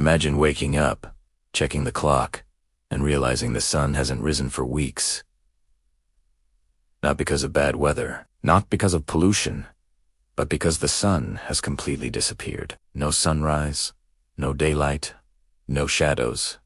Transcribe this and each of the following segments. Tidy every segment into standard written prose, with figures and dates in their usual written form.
Imagine waking up, checking the clock, and realizing the sun hasn't risen for weeks. Not because of bad weather, not because of pollution, but because the sun has completely disappeared. No sunrise, no daylight, no shadows,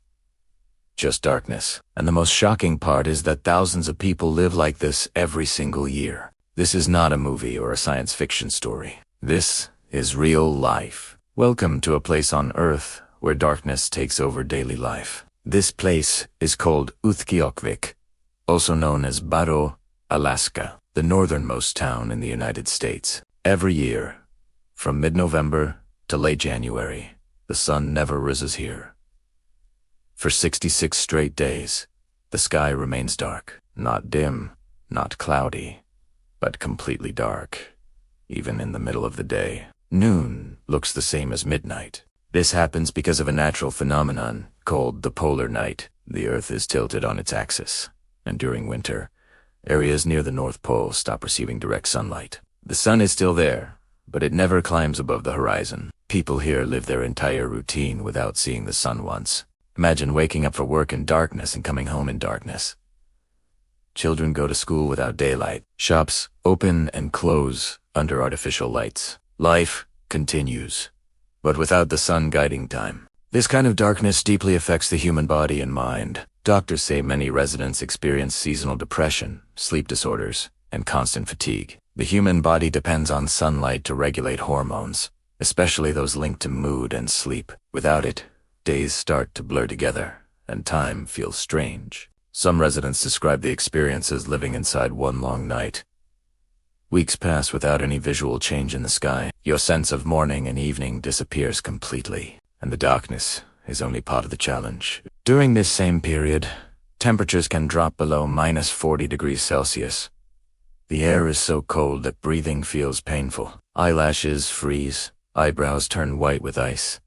just darkness. And the most shocking part is that thousands of people live like this every single year. This is not a movie or a science fiction story. This is real life. Welcome to a place on Earth where darkness takes over daily life. This place is called Utqiagvik, also known as Barrow, Alaska, the northernmost town in the United States. Every year, from mid-November to late January, the sun never rises here. For 66 straight days, the sky remains dark. Not dim, not cloudy, but completely dark, even in the middle of the day. Noon looks the same as midnight. This happens because of a natural phenomenon called the polar night. The Earth is tilted on its axis, and during winter, areas near the North Pole stop receiving direct sunlight. The sun is still there, but it never climbs above the horizon. People here live their entire routine without seeing the sun once. Imagine waking up for work in darkness and coming home in darkness. Children go to school without daylight. Shops open and close under artificial lights. Life continues, but without the sun guiding time. This kind of darkness deeply affects the human body and mind. Doctors say many residents experience seasonal depression, sleep disorders, and constant fatigue. The human body depends on sunlight to regulate hormones, especially those linked to mood and sleep. Without it, days start to blur together, and time feels strange. Some residents describe the experience as living inside one long night. Weeks pass without any visual change in the sky. Your sense of morning and evening disappears completely, and the darkness is only part of the challenge. During this same period, temperatures can drop below -40 degrees Celsius. The air is so cold that breathing feels painful. Eyelashes freeze, eyebrows turn white with ice,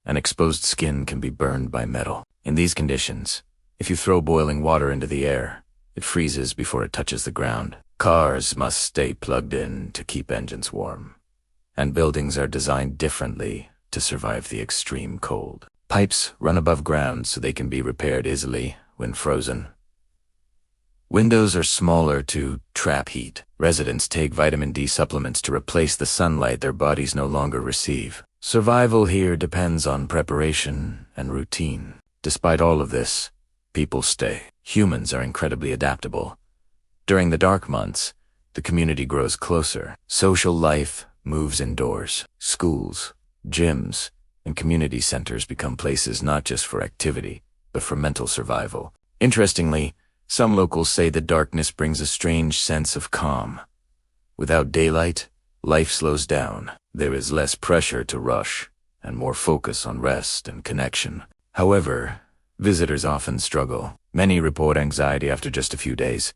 and exposed skin can be burned by metal. In these conditions, if you throw boiling water into the air, it freezes before it touches the ground. Cars must stay plugged in to keep engines warm, and buildings are designed differently to survive the extreme cold. Pipes run above ground so they can be repaired easily when frozen. Windows are smaller to trap heat. Residents take vitamin D supplements to replace the sunlight their bodies no longer receive. Survival here depends on preparation and routine. Despite all of this, people stay. Humans are incredibly adaptable. During the dark months, the community grows closer. Social life moves indoors. Schools, gyms, and community centers become places not just for activity, but for mental survival. Interestingly, some locals say the darkness brings a strange sense of calm. Without daylight, life slows down. There is less pressure to rush, and more focus on rest and connection. However, visitors often struggle. Many report anxiety after just a few days.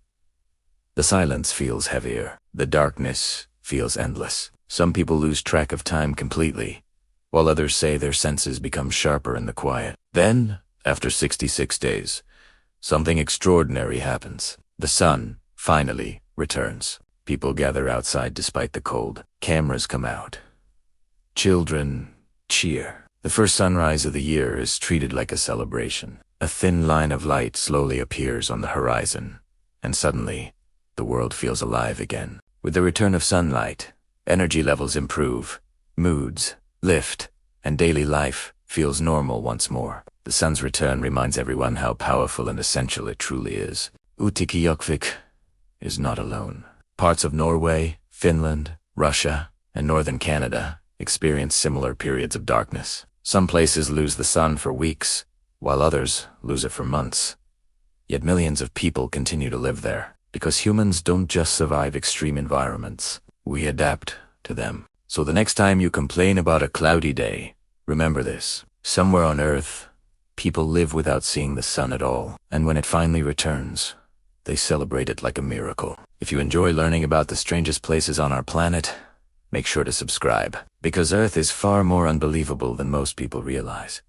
The silence feels heavier. The darkness feels endless. Some people lose track of time completely, while others say their senses become sharper in the quiet. Then, after 66 days, something extraordinary happens. The sun finally returns. People gather outside despite the cold. Cameras come out. Children cheer. The first sunrise of the year is treated like a celebration. A thin line of light slowly appears on the horizon, and suddenly, the world feels alive again. With the return of sunlight, energy levels improve, moods lift, and daily life feels normal once more. The sun's return reminds everyone how powerful and essential it truly is. Utqiagvik is not alone. Parts of Norway, Finland, Russia, and northern Canada experience similar periods of darkness. Some places lose the sun for weeks, while others lose it for months. Yet millions of people continue to live there. Because humans don't just survive extreme environments, we adapt to them. So the next time you complain about a cloudy day, remember this. Somewhere on Earth, people live without seeing the sun at all. And when it finally returns, they celebrate it like a miracle. If you enjoy learning about the strangest places on our planet, make sure to subscribe. Because Earth is far more unbelievable than most people realize.